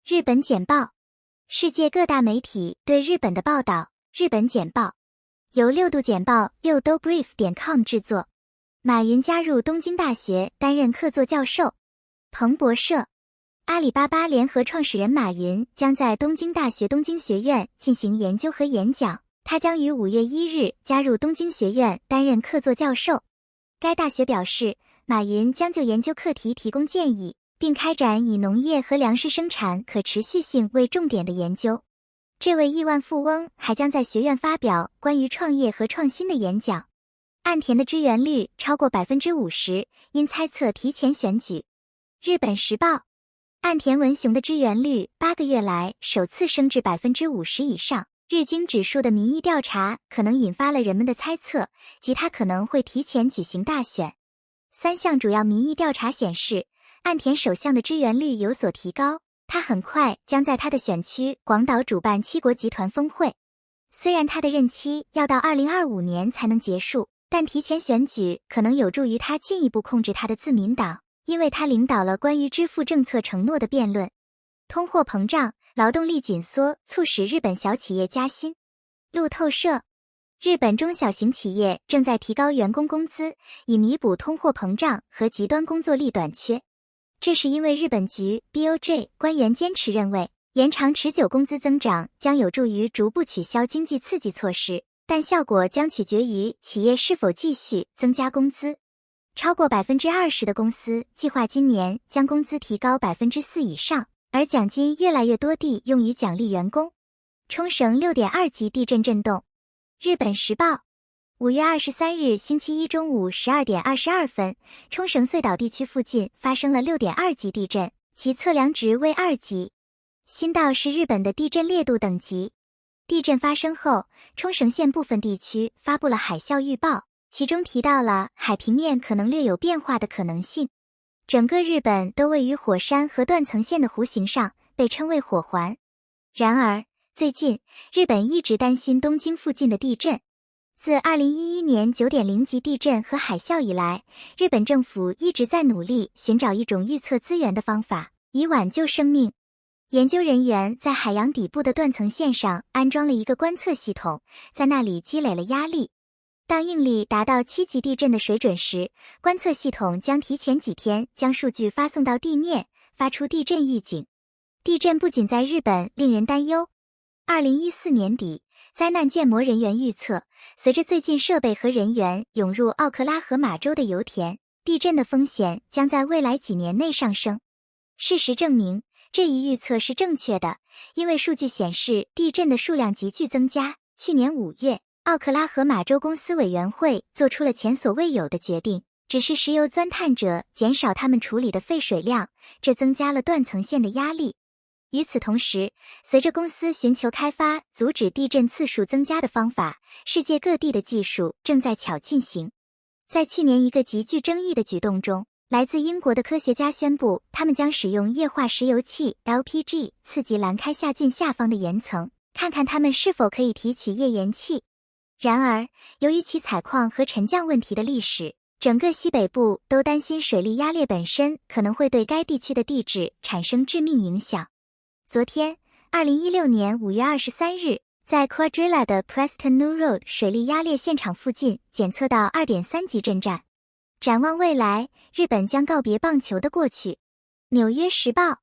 日本简报，世界各大媒体对日本的报道。日本简报由6度简报6dobrief.com 制作。马云加入东京大学担任客座教授。彭博社，阿里巴巴联合创始人马云将在东京大学东京学院进行研究和演讲，他将于5月1日加入东京学院担任客座教授。该大学表示，马云将就研究课题提供建议，并开展以农业和粮食生产可持续性为重点的研究。这位亿万富翁还将在学院发表关于创业和创新的演讲。岸田的支援率超过 50%， 因猜测提前选举。日本时报，岸田文雄的支援率8个月来首次升至 50% 以上。日经指数的民意调查可能引发了人们的猜测，即他可能会提前举行大选。3项主要民意调查显示，岸田首相的支援率有所提高，他很快将在他的选区广岛主办7国集团峰会。虽然他的任期要到2025年才能结束，但提前选举可能有助于他进一步控制他的自民党，因为他领导了关于支付政策承诺的辩论。通货膨胀、劳动力紧缩促使日本小企业加薪。路透社，日本中小型企业正在提高员工工资，以弥补通货膨胀和极端工作力短缺。这是因为日本局 BOJ 官员坚持认为，延长持久工资增长将有助于逐步取消经济刺激措施，但效果将取决于企业是否继续增加工资。超过 20% 的公司计划今年将工资提高 4% 以上，而奖金越来越多地用于奖励员工。冲绳 6.2 级地震震动。日本时报5月23日星期一中午12点22分，冲绳穗岛地区附近发生了 6.2 级地震，其测量值为2级。新道是日本的地震烈度等级。地震发生后，冲绳县部分地区发布了海啸预报，其中提到了海平面可能略有变化的可能性。整个日本都位于火山和断层线的弧形上，被称为火环。然而，最近，日本一直担心东京附近的地震。自2011年 9.0 级地震和海啸以来，日本政府一直在努力寻找一种预测资源的方法，以挽救生命。研究人员在海洋底部的断层线上安装了一个观测系统，在那里积累了压力。当应力达到7级地震的水准时，观测系统将提前几天将数据发送到地面，发出地震预警。地震不仅在日本令人担忧。2014年底，灾难建模人员预测，随着最近设备和人员涌入奥克拉荷马州的油田，地震的风险将在未来几年内上升。事实证明，这一预测是正确的，因为数据显示地震的数量急剧增加。去年5月，奥克拉荷马州公司委员会做出了前所未有的决定，指示石油钻探者减少他们处理的废水量，这增加了断层线的压力。与此同时，随着公司寻求开发阻止地震次数增加的方法，世界各地的技术正在巧进行。在去年一个极具争议的举动中，来自英国的科学家宣布，他们将使用液化石油气 LPG 刺激兰开夏郡下方的岩层，看看它们是否可以提取页岩气。然而，由于其采矿和沉降问题的历史，整个西北部都担心水力压裂本身可能会对该地区的地质产生致命影响。昨天，2016年5月23日，在 Quadrilla 的 Preston New Road 水力压裂现场附近检测到 2.3 级震颤。展望未来，日本将告别棒球的过去。纽约时报，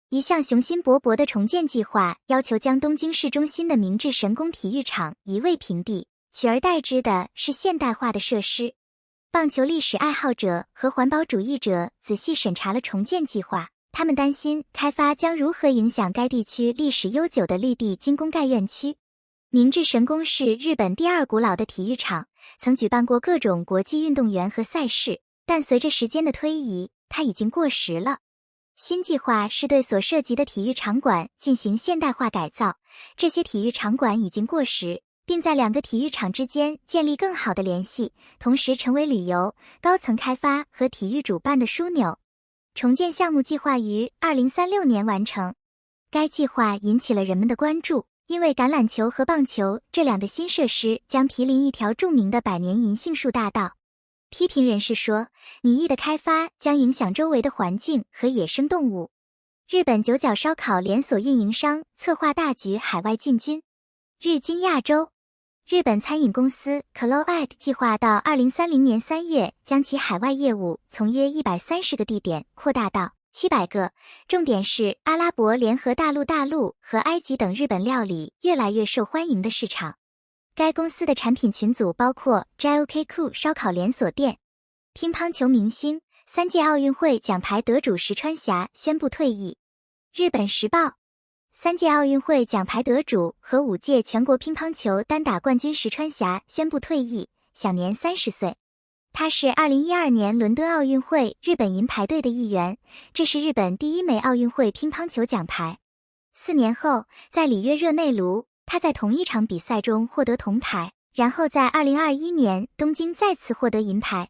一项雄心勃勃的重建计划要求将东京市中心的明治神宫体育场夷为平地，取而代之的是现代化的设施。棒球历史爱好者和环保主义者仔细审查了重建计划，他们担心开发将如何影响该地区历史悠久的绿地金宫盖院区。明治神宫是日本第2古老的体育场，曾举办过各种国际运动员和赛事，但随着时间的推移，它已经过时了。新计划是对所涉及的体育场馆进行现代化改造，这些体育场馆已经过时，并在2个体育场之间建立更好的联系，同时成为旅游、高层开发和体育主办的枢纽。重建项目计划于2036年完成。该计划引起了人们的关注，因为橄榄球和棒球这2个新设施将毗邻一条著名的百年银杏树大道。批评人士说，拟议的开发将影响周围的环境和野生动物。日本九角烧烤连锁运营商策划大举海外进军。日经亚洲，日本餐饮公司 Cload 计划到2030年3月将其海外业务从约130个地点扩大到700个，重点是阿拉伯联合大陆和埃及等日本料理越来越受欢迎的市场。该公司的产品群组包括 JOKKU 烧烤连锁店。乒乓球明星3届奥运会奖牌得主石川霞宣布退役。日本时报，3届奥运会奖牌得主和5届全国乒乓球单打冠军石川霞宣布退役，享年30岁。他是2012年伦敦奥运会日本银牌队的一员，这是日本第1枚奥运会乒乓球奖牌。4年后，在里约热内卢，他在同一场比赛中获得铜牌，然后在2021年东京再次获得银牌。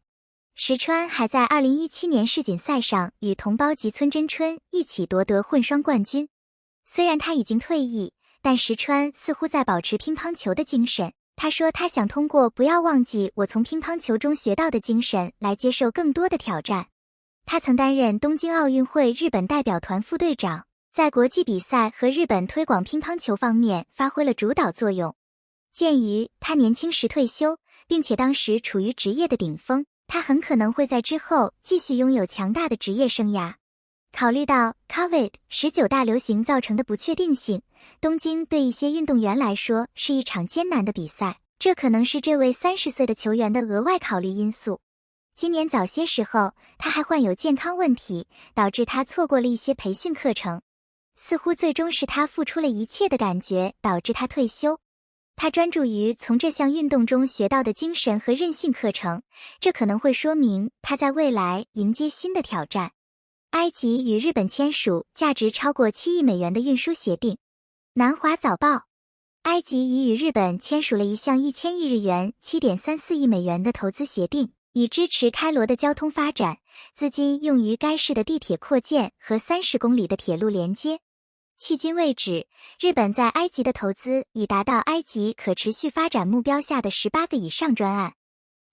石川还在2017年世锦赛上与同胞吉村真春一起夺得混双冠军。虽然他已经退役，但石川似乎在保持乒乓球的精神。他说他想通过不要忘记我从乒乓球中学到的精神来接受更多的挑战。他曾担任东京奥运会日本代表团副队长，在国际比赛和日本推广乒乓球方面发挥了主导作用。鉴于他年轻时退休，并且当时处于职业的顶峰，他很可能会在之后继续拥有强大的职业生涯。考虑到 COVID-19 大流行造成的不确定性，东京对一些运动员来说是一场艰难的比赛，这可能是这位30岁的球员的额外考虑因素。今年早些时候，他还患有健康问题，导致他错过了一些培训课程。似乎最终是他付出了一切的感觉导致他退休。他专注于从这项运动中学到的精神和韧性课程，这可能会说明他在未来迎接新的挑战。埃及与日本签署价值超过7亿美元的运输协定。南华早报，埃及已与日本签署了一项1000亿日元 7.34 亿美元的投资协定，以支持开罗的交通发展，资金用于该市的地铁扩建和30公里的铁路连接。迄今为止，日本在埃及的投资已达到埃及可持续发展目标下的18个以上专案。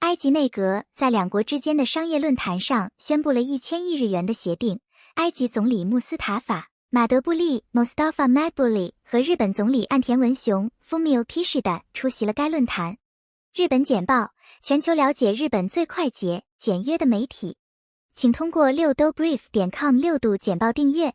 埃及内阁在两国之间的商业论坛上宣布了1000亿日元的协定。埃及总理穆斯塔法·马德布利 Mustafa Madbuli 和日本总理岸田文雄 Fumio Kishida 出席了该论坛。日本简报，全球了解日本最快捷、简约的媒体。请通过6dobrief.com6度简报订阅。